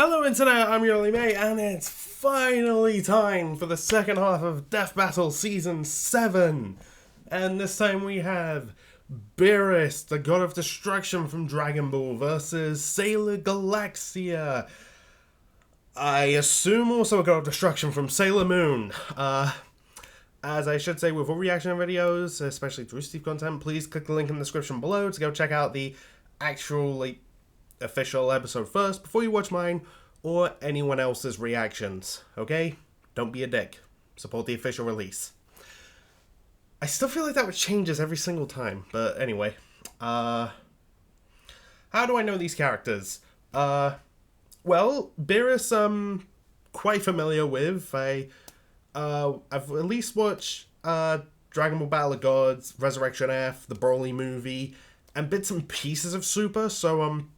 Hello Internet, I'm your only mate, and it's finally time for the second half of Death Battle Season 7. And this time we have Beerus, the God of Destruction from Dragon Ball, versus Sailor Galaxia. I assume also a God of Destruction from Sailor Moon. As I should say with all reaction videos, especially to Rooster Teeth content, please click the link in the description below to go check out the actual, official episode first before you watch mine or anyone else's reactions, okay? Don't be a dick. Support the official release. I still feel like that changes every single time, but anyway. How do I know these characters? Well, Beerus, quite familiar with. I've at least watched, Dragon Ball Battle of Gods, Resurrection F, the Broly movie, and bits and pieces of Super, so, I'm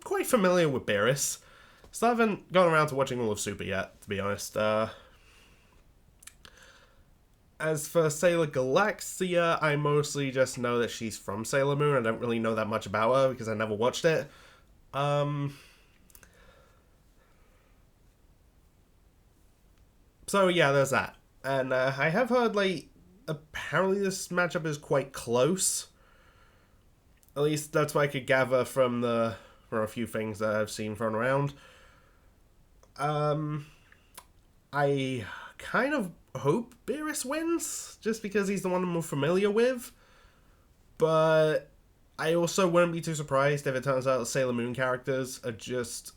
quite familiar with Beerus. Still haven't gone around to watching all of Super yet, to be honest. As for Sailor Galaxia, I mostly just know that she's from Sailor Moon. I don't really know that much about her because I never watched it. So yeah, there's that. And I have heard, apparently this matchup is quite close. At least that's what I could gather from a few things that I've seen thrown around. I kind of hope Beerus wins, just because he's the one I'm more familiar with. But I also wouldn't be too surprised if it turns out the Sailor Moon characters are just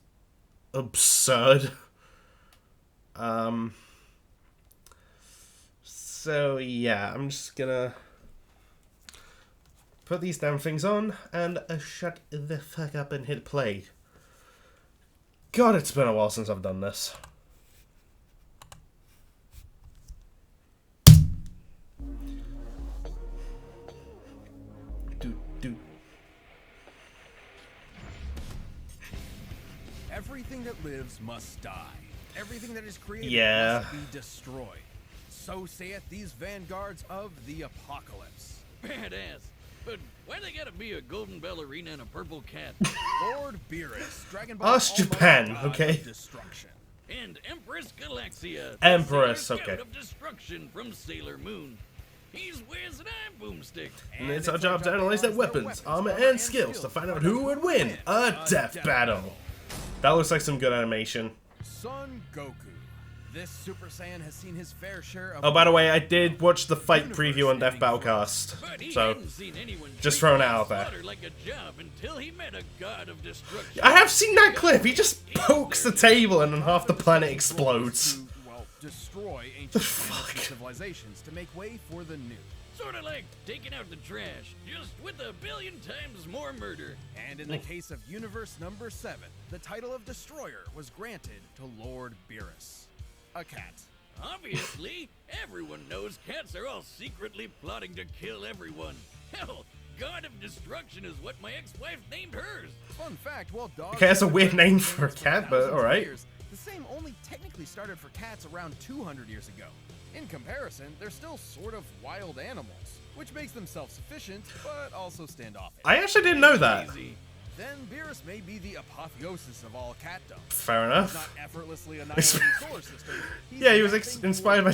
absurd. So yeah, I'm just gonna put these damn things on and shut the fuck up and hit play. God, it's been a while since I've done this. Everything that lives must die. Everything that is created must be destroyed. So saith these vanguards of the apocalypse. Badass. But why they gotta be a golden ballerina and a purple cat? Lord Beerus, Dragon Ball Us Japan, okay. Destruction. And Empress Galaxia. Empress, God okay. of Destruction from Sailor Moon. He's Wiz and I'm Boomstick. And it's our job to analyze their weapons, armor, and skills to find out who would win a death battle. That looks like some good animation. Son Goku. This Super Saiyan has seen his fair share of... Oh, by the way, I did watch the fight preview on Death Battlecast, so just throwing it out there. Like a job until he met a god of destruction. I have seen that clip. He just pokes the table and then half the planet explodes. Well, destroy ancient civilizations to make way for the new. Sort of like taking out the trash, just with 1 billion times more murder. And in the case of Universe number 7, the title of Destroyer was granted to Lord Beerus. A cat. Obviously, everyone knows cats are all secretly plotting to kill everyone. Hell, God of Destruction is what my ex-wife named hers. Fun fact, well, dogs... Okay, that's a weird name for a cat, but alright. The same only technically started for cats around 200 years ago. In comparison, they're still sort of wild animals, which makes them self-sufficient, but also standoffish. I actually didn't know that. Then Beerus may be the apotheosis of all catdom. Fair enough. Not effortlessly annihilating solar systems. Yeah, he was inspired by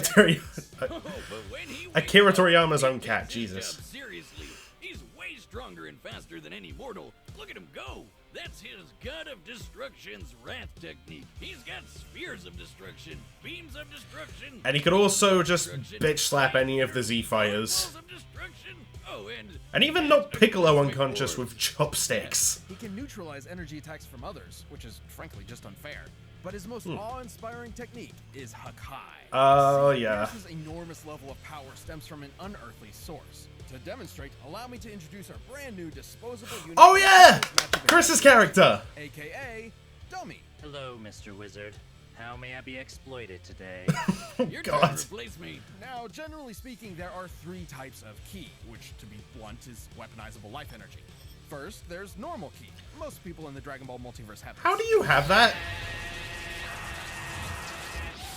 Akira Toriyama's own cat, Jesus. Seriously, he's way stronger and faster than any mortal. Look at him go. That's his God of Destruction's wrath technique. He's got spears of destruction, beams of destruction. And he could also just bitch slap any of the Z-Fighters. Oh, and even knock Piccolo unconscious with chopsticks. He can neutralize energy attacks from others, which is frankly just unfair. But his most awe-inspiring technique is Hakai. Oh, yeah. Beerus' enormous level of power stems from an unearthly source. To demonstrate, allow me to introduce our brand new disposable unit. Oh, yeah! Chris's character! AKA Dummy. Hello, Mr. Wizard. How may I be exploited today? You're trying to replace me. Now, generally speaking, there are 3 types of ki, which, to be blunt, is weaponizable life energy. First, there's normal ki. Most people in the Dragon Ball multiverse have this. How do you have that?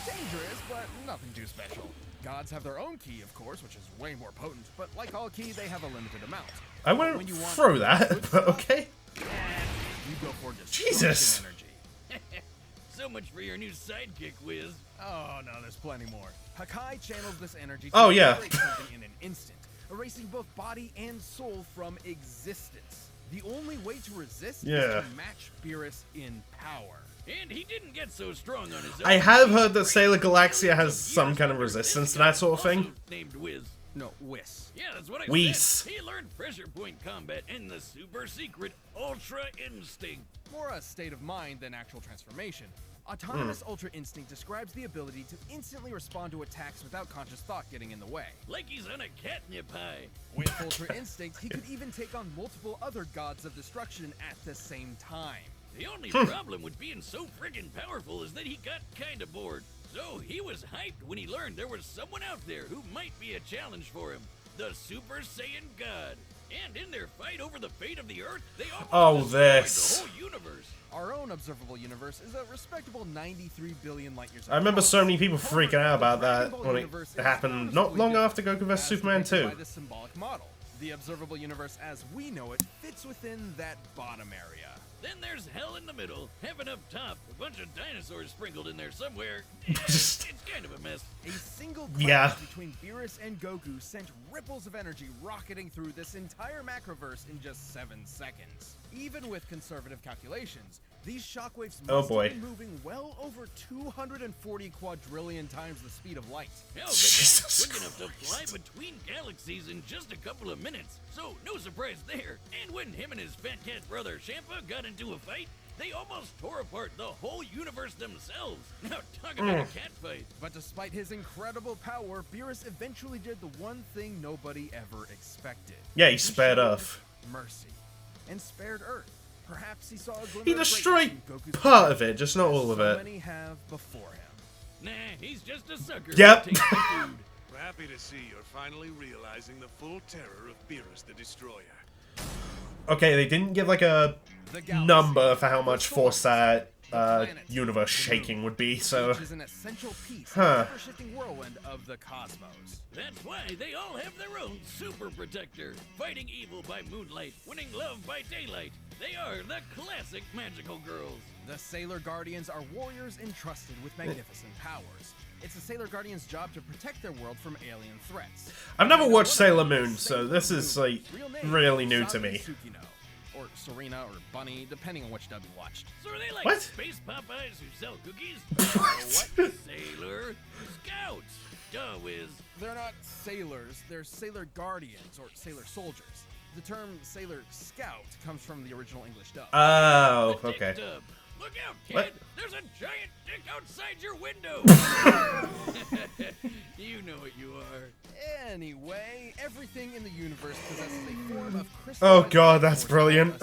Dangerous, but nothing too special. Gods have their own ki, of course, which is way more potent, but like all ki, they have a limited amount. I wouldn't throw that, but okay. You go for Jesus! energy. so much for your new sidekick, Wiz. Oh no, there's plenty more. Hakai channels this energy to Oh, yeah. liberate something in an instant, erasing both body and soul from existence. The only way to resist is to match Beerus in power. And he didn't get so strong on his own. I have heard that Sailor Galaxia has some kind of resistance to that sort of thing. Also named Wiz. No, Whis. Yeah, that's what I Whis. said. He learned pressure point combat and the super secret Ultra Instinct. More a state of mind than actual transformation. Autonomous Ultra Instinct describes the ability to instantly respond to attacks without conscious thought getting in the way. Like he's on a catnip high. With Ultra Instinct, he could even take on multiple other gods of destruction at the same time. The only problem with being so friggin' powerful is that he got kinda bored. So he was hyped when he learned there was someone out there who might be a challenge for him. The Super Saiyan God. And in their fight over the fate of the Earth, they almost destroyed the whole universe. Our own observable universe is a respectable 93 billion light years. I remember so many people freaking out about that when it happened not long after Goku vs Superman 2. By the symbolic model. The observable universe as we know it fits within that bottom area. Then there's hell in the middle, heaven up top, a bunch of dinosaurs sprinkled in there somewhere. It's kind of a mess. A single clash between Beerus and Goku sent ripples of energy rocketing through this entire macroverse in just 7 seconds. Even with conservative calculations, these shockwaves must have been moving well over 240 quadrillion times the speed of light. Hell, that's quick enough to fly between galaxies in just a couple of minutes. So no surprise there. And when him and his fat cat brother Champa got into a fight, they almost tore apart the whole universe themselves. Now talk about a cat fight. But despite his incredible power, Beerus eventually did the one thing nobody ever expected. Yeah, he spared Earth. Mercy. And spared Earth. Perhaps he saw a glimmer He of destroyed greatness in Goku's part of it, just not all of so it. many have before him. Nah, he's just a sucker. Yep. Who takes the food. We're happy to see you're finally realizing the full terror of Beerus the Destroyer. Okay, they didn't give like a number for how much force that universe shaking would be, so... Which is an essential piece of the ever-shifting whirlwind of the cosmos. That's why they all have their own super protector. Fighting evil by moonlight, winning love by daylight. They are the classic magical girls. The Sailor Guardians are warriors entrusted with magnificent powers. It's the Sailor Guardians' job to protect their world from alien threats. I've never watched Sailor Moon, so this is, like, really new to me. Or Serena, or Bunny, depending on which dub you watched. So are they like What? space Popeyes who sell cookies? What? Sailor Scouts. Duh, Wiz. They're not sailors, they're Sailor Guardians, or Sailor Soldiers. The term Sailor Scout comes from the original English dub. Oh, The dick okay. dub. Look out, kid! What? There's a giant dick outside your window! You know what you are. Anyway, everything in the universe possesses a form of crystal. Oh god, that's brilliant.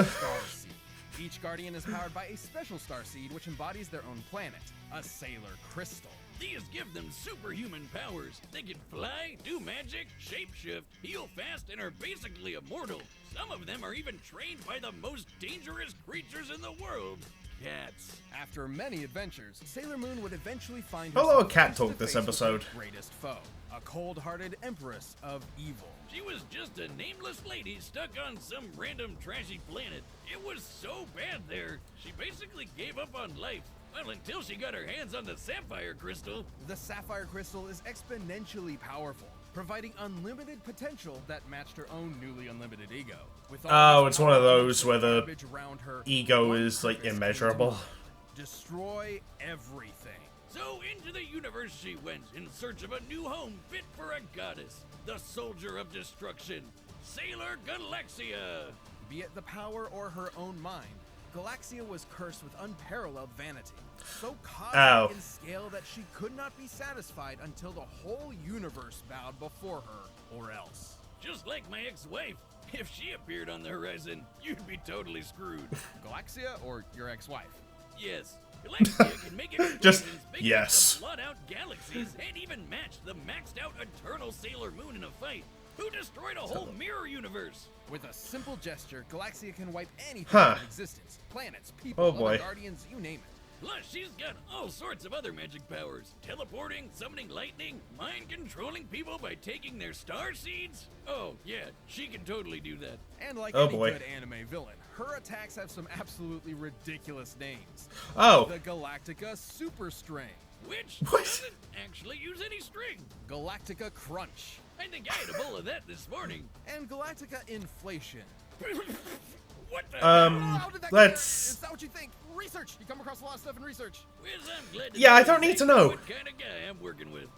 Each Guardian is powered by a special star seed which embodies their own planet, a Sailor Crystal. These give them superhuman powers. They can fly, do magic, shapeshift, heal fast, and are basically immortal. Some of them are even trained by the most dangerous creatures in the world. Cats. After many adventures, Sailor Moon would eventually find Hello, herself cat face talk to this face with episode. her greatest foe, a cold-hearted empress of evil. She was just a nameless lady stuck on some random trashy planet. It was so bad there, she basically gave up on life. Well, until she got her hands on the Sapphire Crystal. The Sapphire Crystal is exponentially powerful, providing unlimited potential that matched her own newly unlimited ego. With all Oh, it's one of those where the garbage around her, ego one is, like, purpose immeasurable. came to mind: destroy everything. So into the universe she went in search of a new home fit for a goddess. The Soldier of Destruction, Sailor Galaxia. Be it the power or her own mind, Galaxia was cursed with unparalleled vanity, so cosmic in scale that she could not be satisfied until the whole universe bowed before her, or else. Just like my ex-wife. If she appeared on the horizon, you'd be totally screwed. Galaxia or your ex-wife? Yes. Galaxia can make explosions Just, big yes. enough to blot out galaxies and even match the maxed-out Eternal Sailor Moon in a fight, who destroyed a whole mirror universe. With a simple gesture, Galaxia can wipe anything Huh. out of existence. Planets, people, Oh, boy. other guardians, you name it. Plus, she's got all sorts of other magic powers. Teleporting, summoning lightning, mind-controlling people by taking their star seeds. Oh, yeah, she can totally do that. And like Oh, any boy. good anime villain, Her attacks have some absolutely ridiculous names. Oh. The Galactica Super String. Which What? doesn't actually use any string. Galactica Crunch. I think I had a bowl of that this morning. And Galactica Inflation. What the hell? How did that get let's... there? Is that what you think? Research! You come across a lot of stuff in research. Wiz, I'm glad to Yeah, know I don't need to know. What kind of guy I'm working with.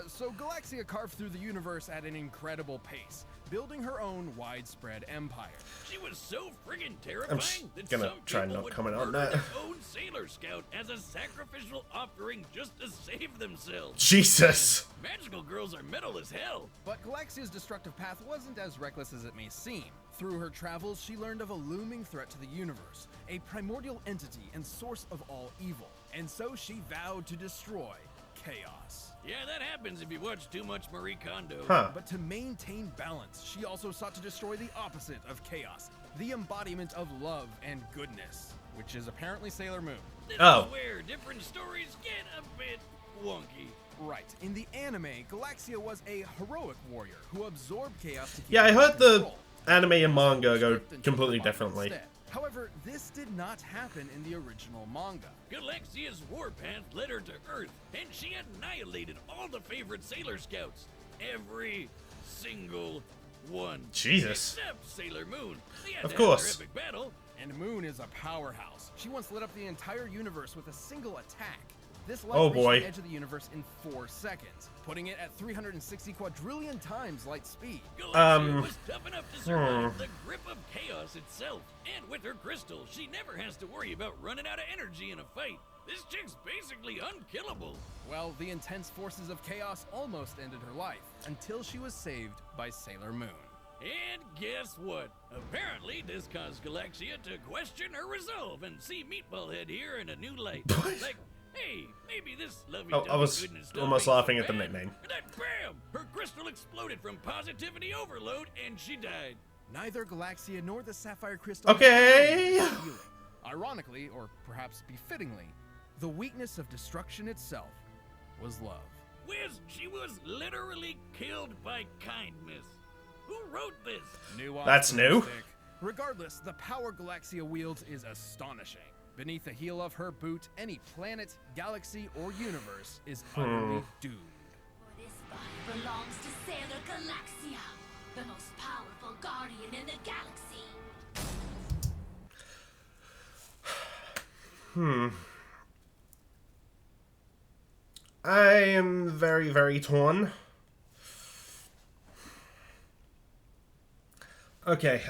So Galaxia carved through the universe at an incredible pace, building her own widespread empire. She was so friggin' terrifying that gonna some try people not would comment on murder that. their own Sailor Scout as a sacrificial offering just to save themselves. Jesus. Magical girls are metal as hell. But Galaxia's destructive path wasn't as reckless as it may seem. Through her travels, she learned of a looming threat to the universe, a primordial entity and source of all evil. And so she vowed to destroy chaos. Yeah, that happens if you watch too much Marie Kondo. Huh. But to maintain balance, she also sought to destroy the opposite of chaos, the embodiment of love and goodness, which is apparently Sailor Moon. This Oh. is where different stories get a bit wonky. Right. In the anime, Galaxia was a heroic warrior who absorbed chaos to keep Yeah, I it heard under the control. anime and manga go Strict and completely took the body differently. instead. However, this did not happen in the original manga. Galaxia's warpath led her to Earth, and she annihilated all the favorite Sailor Scouts. Every single one. Jesus. Except Sailor Moon. They had Of to have course. their epic battle. And Moon is a powerhouse. She once lit up the entire universe with a single attack. This light Oh, reached boy. the edge of the universe in 4 seconds, putting it at 360 quadrillion times light speed. Galaxia was tough enough to survive the grip of chaos itself. And with her crystal, she never has to worry about running out of energy in a fight. This chick's basically unkillable. Well, the intense forces of chaos almost ended her life, until she was saved by Sailor Moon. And guess what? Apparently, this caused Galaxia to question her resolve and see Meatball Head here in a new light. What? Like, hey, maybe this lovey Oh, I was almost laughing at the nickname. And then bam! Her crystal exploded from positivity overload and she died. Neither Galaxia nor the Sapphire Crystal Okay. had healing. Ironically, or perhaps befittingly, the weakness of destruction itself was love. Wiz, she was literally killed by kindness. Who wrote this? Nuance That's new. stick. Regardless, the power Galaxia wields is astonishing. Beneath the heel of her boot, any planet, galaxy, or universe is utterly doomed. This body belongs to Sailor Galaxia, the most powerful guardian in the galaxy. I am very, very torn. Okay.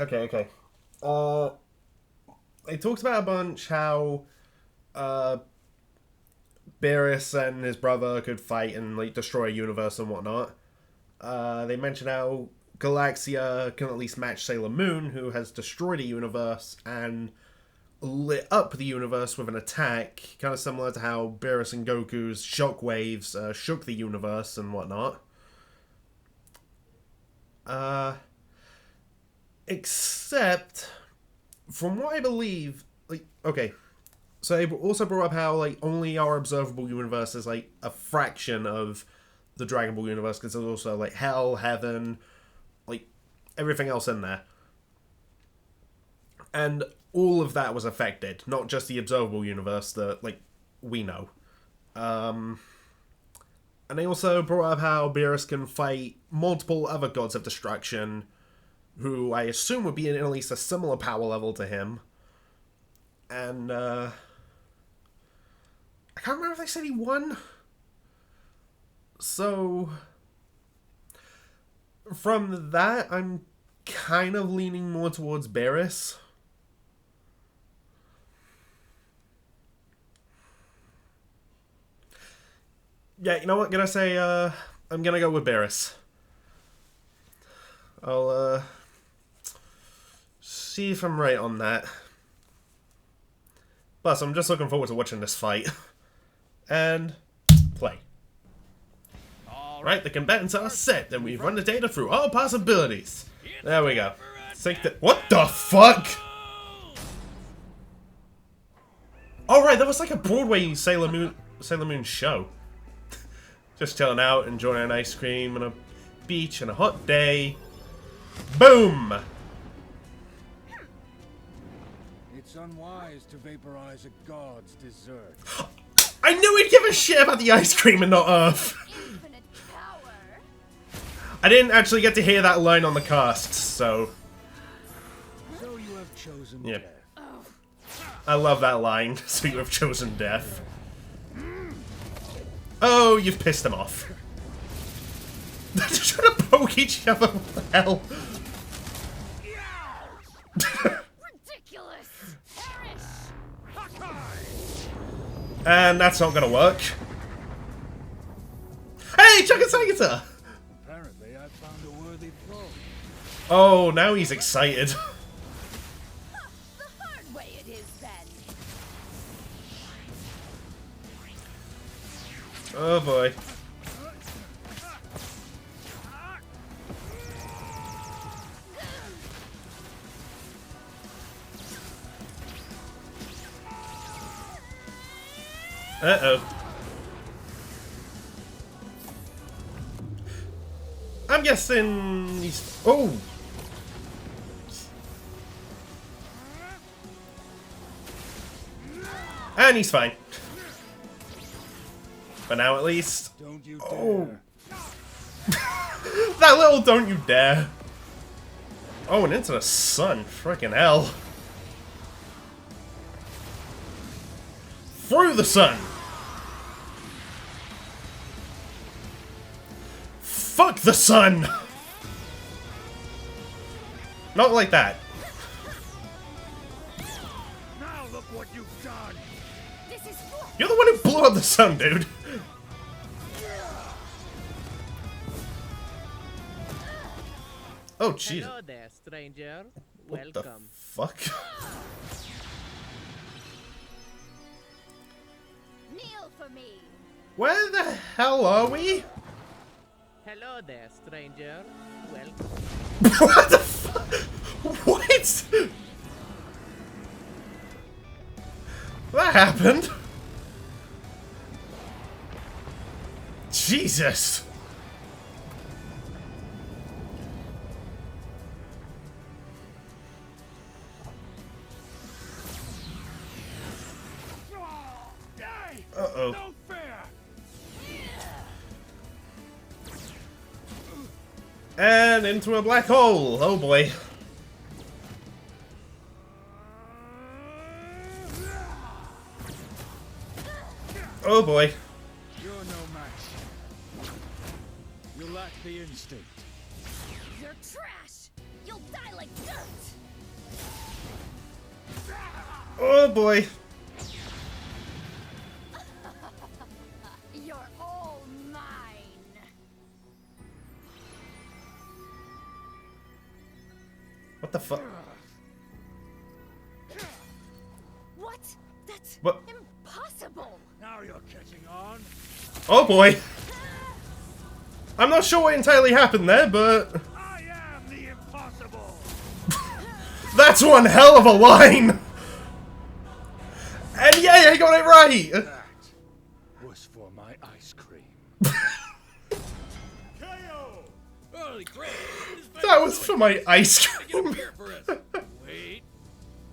They talked about a bunch how Beerus and his brother could fight and like destroy a universe and whatnot. They mentioned how Galaxia can at least match Sailor Moon, who has destroyed a universe and lit up the universe with an attack, kind of similar to how Beerus and Goku's shockwaves shook the universe and whatnot. Except, from what I believe, like, okay, so they also brought up how, like, only our observable universe is, like, a fraction of the Dragon Ball universe, because there's also, like, hell, heaven, like, everything else in there. And all of that was affected, not just the observable universe that, like, we know. And they also brought up how Beerus can fight multiple other gods of destruction, who I assume would be in at least a similar power level to him. And, I can't remember if they said he won. So, from that, I'm kind of leaning more towards Beerus. Yeah, you know what? Gonna say, I'm gonna go with Beerus. I'll, see if I'm right on that. Plus, I'm just looking forward to watching this fight. And play. Right, the combatants are set, then we run the data through all possibilities. There we go. Sync the— what the fuck? Alright, that was like a Broadway Sailor Moon show. Just chilling out, enjoying an ice cream and a beach and a hot day. Boom! It's unwise to vaporize a god's dessert. I knew he'd give a shit about the ice cream and not Earth. Infinite power. I didn't actually get to hear that line on the cast, so So you have chosen yeah. death. I love that line. So you have chosen death. Oh, you've pissed them off. They're just trying to poke each other. What the hell? Ridiculous. Perish. And that's not gonna work. Hey, Chuck and Sagita! Apparently, I found a worthy foe. Oh, now he's excited. The hard way it is then. Oh boy. Uh-oh. I'm guessing he's... Oh! And he's fine. For now, at least. Don't you Oh. dare. That little don't you dare. Oh, and into the sun. Frickin' hell. Through the sun. Fuck the sun. Not like that. Now look what you've done! This is what? You're the one who blew up the sun, dude. Oh, jeez. Hello there, stranger. What the Welcome. fuck? Kneel for me. Where the hell are we? Hello there, stranger. Welcome. What the fuck? What? That happened? Jesus. Uh-oh. No fair! And into a black hole. Oh boy. Oh boy. You're no match. You lack the instinct. You're trash. You'll die like dirt. Oh boy. You're all mine. What the fuck? What? That's What? impossible. Now you're catching on. Oh boy. I'm not sure what entirely happened there, but I am the impossible! that's one hell of a line. And yeah, I got it right. That was for my ice cream. KO! Holy crap! this That fellow's was doing for my ice Get a cream. beer for us. Wait.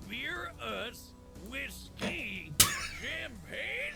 Beer us whiskey champagne?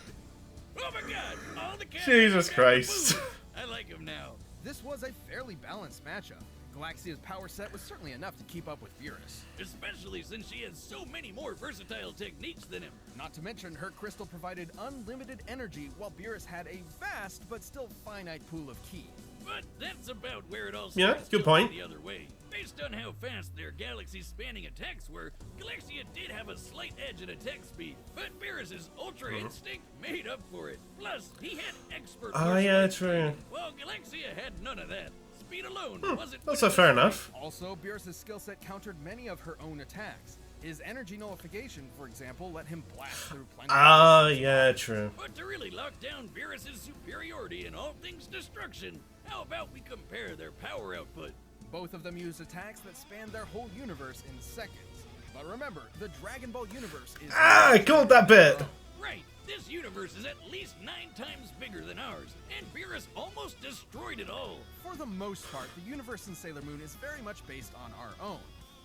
Oh my god! All the cats Jesus are Christ. booze. I like him now. This was a fairly balanced matchup. Galaxia's power set was certainly enough to keep up with Beerus. Especially since she has so many more versatile techniques than him. Not to mention, her crystal provided unlimited energy, while Beerus had a vast but still finite pool of ki. But that's about where it all Yeah, starts good going point. the other way. Based on how fast their galaxy-spanning attacks were, Galaxia did have a slight edge in attack speed, but Beerus's Ultra Instinct made up for it. Plus, he had expert Oh, martial yeah, arts true. training, while Galaxia had none of that. Speed alone wasn't That's what it fair was. enough. Also, Beerus' skill set countered many of her own attacks. His energy nullification, for example, let him blast through plenty Ah, yeah, true. But to really lock down Beerus' superiority in all things destruction, how about we compare their power output? Both of them use attacks that span their whole universe in seconds. But remember, the Dragon Ball universe is... Ah, I called that bit. Right, this universe is at least 9 times bigger than ours, and Beerus almost destroyed it all. For the most part, the universe in Sailor Moon is very much based on our own.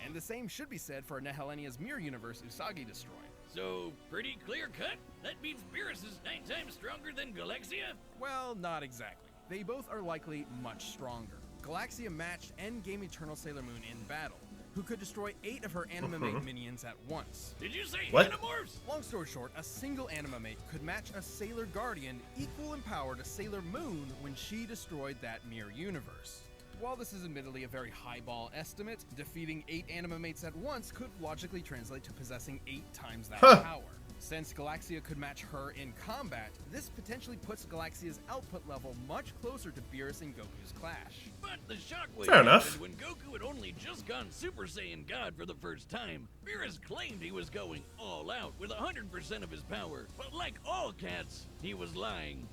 And the same should be said for Nehelenia's mirror universe Usagi destroyed. So, pretty clear cut? That means Beerus is 9 times stronger than Galaxia? Well, not exactly. They both are likely much stronger. Galaxia matched Endgame Eternal Sailor Moon in battle, who could destroy 8 of her Animamate minions at once. Did you say What? Animorphs? Long story short, a single Animamate could match a Sailor Guardian equal in power to Sailor Moon when she destroyed that mirror universe. While this is admittedly a very highball estimate, defeating 8 Animamates at once could logically translate to possessing 8 times that power. Since Galaxia could match her in combat, this potentially puts Galaxia's output level much closer to Beerus and Goku's clash. But the shockwave Fair enough. happened when Goku had only just gone Super Saiyan God for the first time. Beerus claimed he was going all out with 100% of his power, but like all cats, he was lying.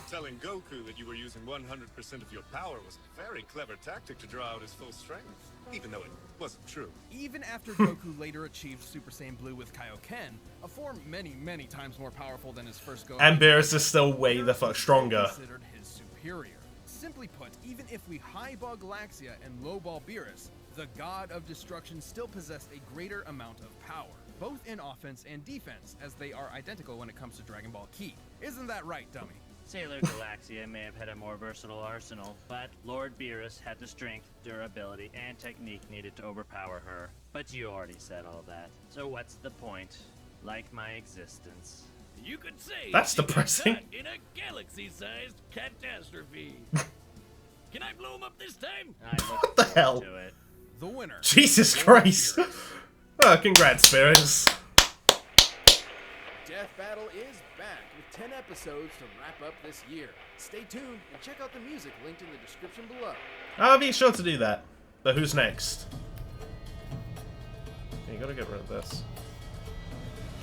Telling Goku that you were using 100% of your power was a very clever tactic to draw out his full strength, even though it wasn't true. Even after Goku later achieved Super Saiyan Blue with Kaioken, a form many times more powerful than his first go. And Beerus is still way the fuck stronger. Considered his superior. Simply put, even if we highball Galaxia and lowball Beerus, the God of Destruction still possessed a greater amount of power, both in offense and defense, as they are identical when it comes to Dragon Ball Ki. Isn't that right, dummy? Sailor Galaxia may have had a more versatile arsenal, but Lord Beerus had the strength, durability, and technique needed to overpower her. But you already said all that, so what's the point? Like my existence. You could say That's she got depressing. caught in a galaxy-sized catastrophe. Can I blow him up this time? I look What the forward hell? to it. The winner. Jesus Lord Christ. Beerus. Oh, congrats, Beerus. Death Battle is back with 10 episodes to wrap up this year. Stay tuned and check out the music linked in the description below. I'll be sure to do that. But who's next? You gotta get rid of this.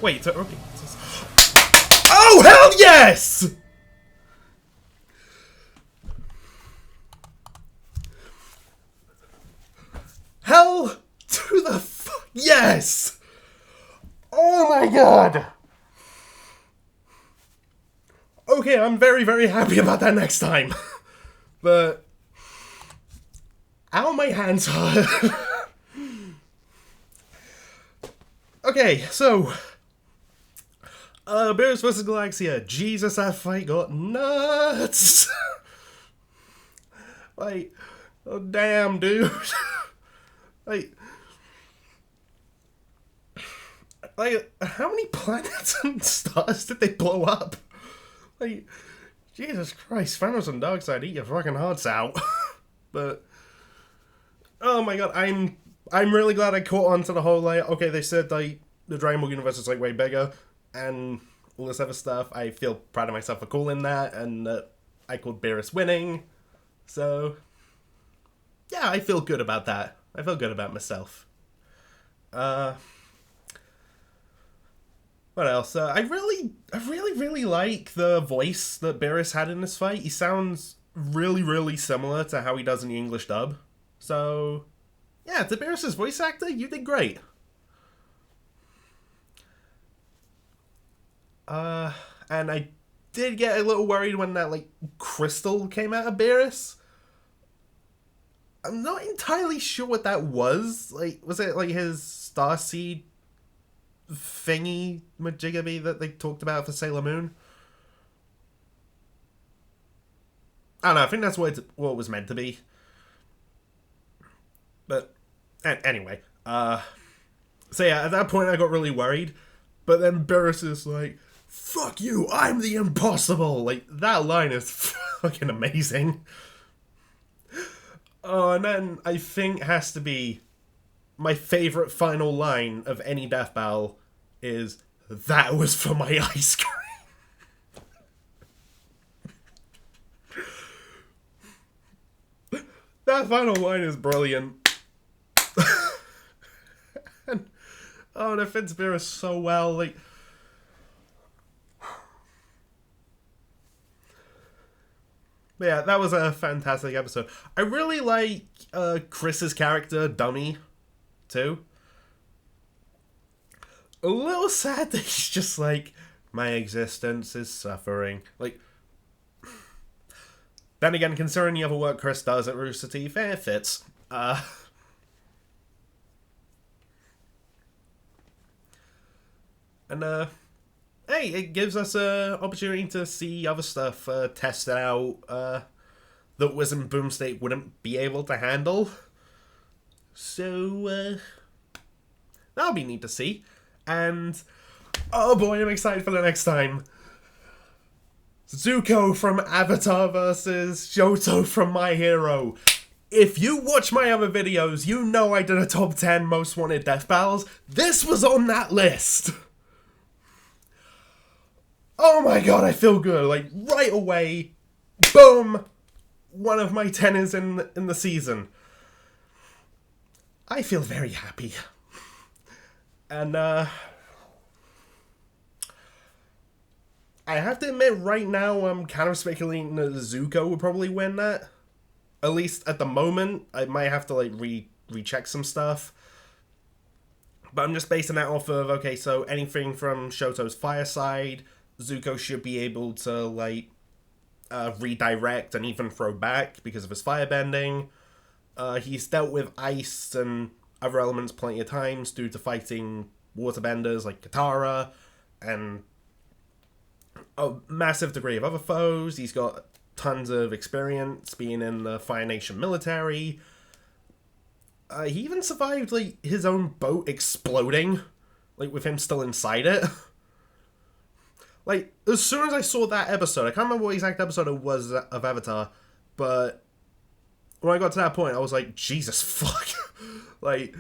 Wait, okay. Oh, hell yes! Hell to the fuck yes! Oh my god! Okay, I'm very happy about that next time. But ow, my hands hurt. Okay, so Beerus vs. Galaxia. Jesus, that fight got nuts. Like, oh damn, dude. like, how many planets and stars did they blow up? Like, Jesus Christ, Thanos and Darkseid, eat your fucking hearts out. But, oh my god, I'm really glad I caught on to the whole, like, okay, they said, like, the Dragon Ball universe is, like, way bigger, and all this other stuff. I feel proud of myself for calling that, and I called Beerus winning. So, yeah, I feel good about that. I feel good about myself. What else? I really like the voice that Beerus had in this fight. He sounds really similar to how he does in the English dub. So, yeah, to Beerus' voice actor, you did great. And I did get a little worried when that, like, crystal came out of Beerus. I'm not entirely sure what that was. Like, was it, like, his starseed thingy majigabee that they talked about for Sailor Moon? I don't know, I think that's what it was meant to be. But, anyway, so yeah, at that point I got really worried, but then Beerus is like, fuck you, I'm the impossible! Like, that line is fucking amazing. Oh, and then I think has to be my favorite final line of any death battle is, that was for my ice cream. That final line is brilliant. And, oh, and it fits Beerus so well, like... But yeah, that was a fantastic episode. I really like Chris's character, Dummy, too. A little sad that he's just like, my existence is suffering. Like, then again, considering the other work Chris does at Rooster Teeth, it fits. And, hey, it gives us an opportunity to see other stuff, test it out, that Wizard Boom State wouldn't be able to handle. So, that'll be neat to see. And, oh boy, I'm excited for the next time. Zuko from Avatar versus Johto from My Hero. If you watch my other videos, you know I did a top 10 most wanted death battles. This was on that list. Oh my god, I feel good. Like, right away, boom, one of my 10 is in the season. I feel very happy. And, I have to admit, right now, I'm kind of speculating that Zuko would probably win that. At least at the moment. I might have to, like, recheck some stuff. But I'm just basing that off of, okay, so anything from Shoto's fire side, Zuko should be able to, like, redirect and even throw back because of his firebending. He's dealt with ice and other elements plenty of times due to fighting waterbenders like Katara and a massive degree of other foes. He's got tons of experience being in the Fire Nation military. He even survived, like, his own boat exploding, like, with him still inside it. Like, as soon as I saw that episode, I can't remember what exact episode it was of Avatar, but when I got to that point, I was like, Jesus fuck. Like,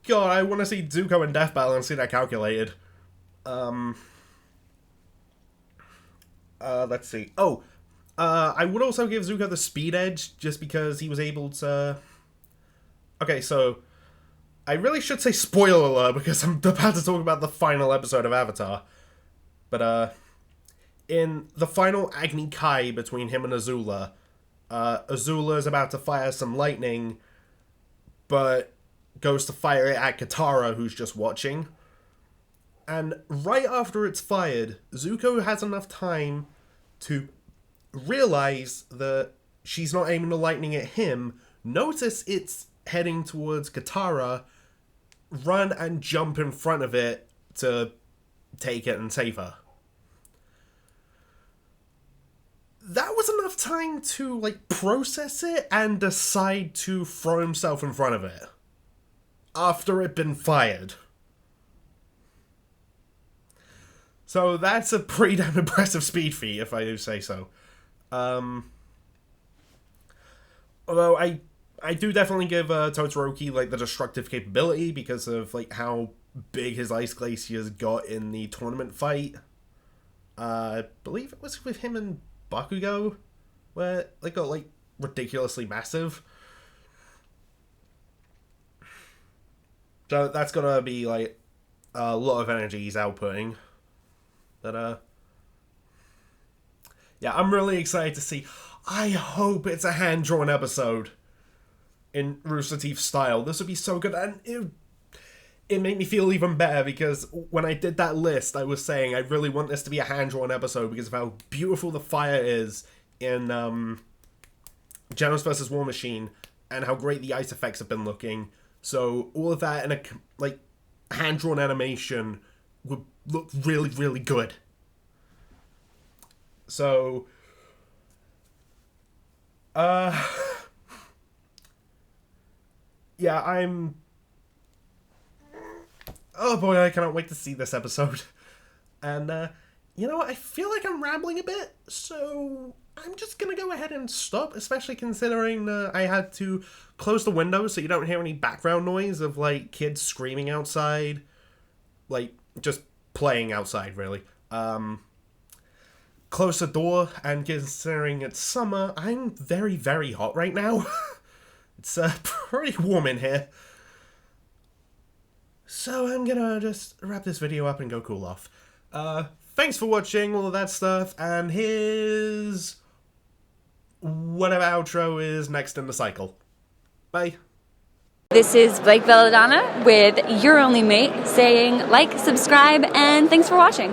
God, I want to see Zuko in Death Battle and see that calculated. Let's see. Oh, I would also give Zuko the speed edge, just because he was able to... Okay, so, I really should say spoiler alert, because I'm about to talk about the final episode of Avatar. But, in the final Agni Kai between him and Azula, Azula is about to fire some lightning, but goes to fire it at Katara, who's just watching. And right after it's fired, Zuko has enough time to realize that she's not aiming the lightning at him, notice it's heading towards Katara, run and jump in front of it to take it and save her. That was enough time to, like, process it and decide to throw himself in front of it after it'd been fired. So that's a pretty damn impressive speed feat, if I do say so. Although I do definitely give Todoroki, like, the destructive capability because of, like, how big his ice glaciers got in the tournament fight. I believe it was with him and Bakugo, where they got, like, ridiculously massive. So that's gonna be, like, a lot of energy he's outputting. But, yeah, I'm really excited to see. I hope it's a hand-drawn episode in Rooster Teeth style. This would be so good, and it made me feel even better, because when I did that list, I was saying I really want this to be a hand-drawn episode because of how beautiful the fire is in Genos vs. War Machine, and how great the ice effects have been looking. So all of that in a, like, hand-drawn animation would look really, really good. So, yeah, oh boy, I cannot wait to see this episode. And, you know what, I feel like I'm rambling a bit, so I'm just gonna go ahead and stop, especially considering I had to close the window so you don't hear any background noise of, like, kids screaming outside. Like, just playing outside, really. Close the door, and considering it's summer, I'm very, very hot right now. It's pretty warm in here. So I'm gonna just wrap this video up and go cool off. Thanks for watching, all of that stuff, and here's whatever outro is next in the cycle. Bye. This is Blake Belladonna with Your Only Mate saying like, subscribe, and thanks for watching.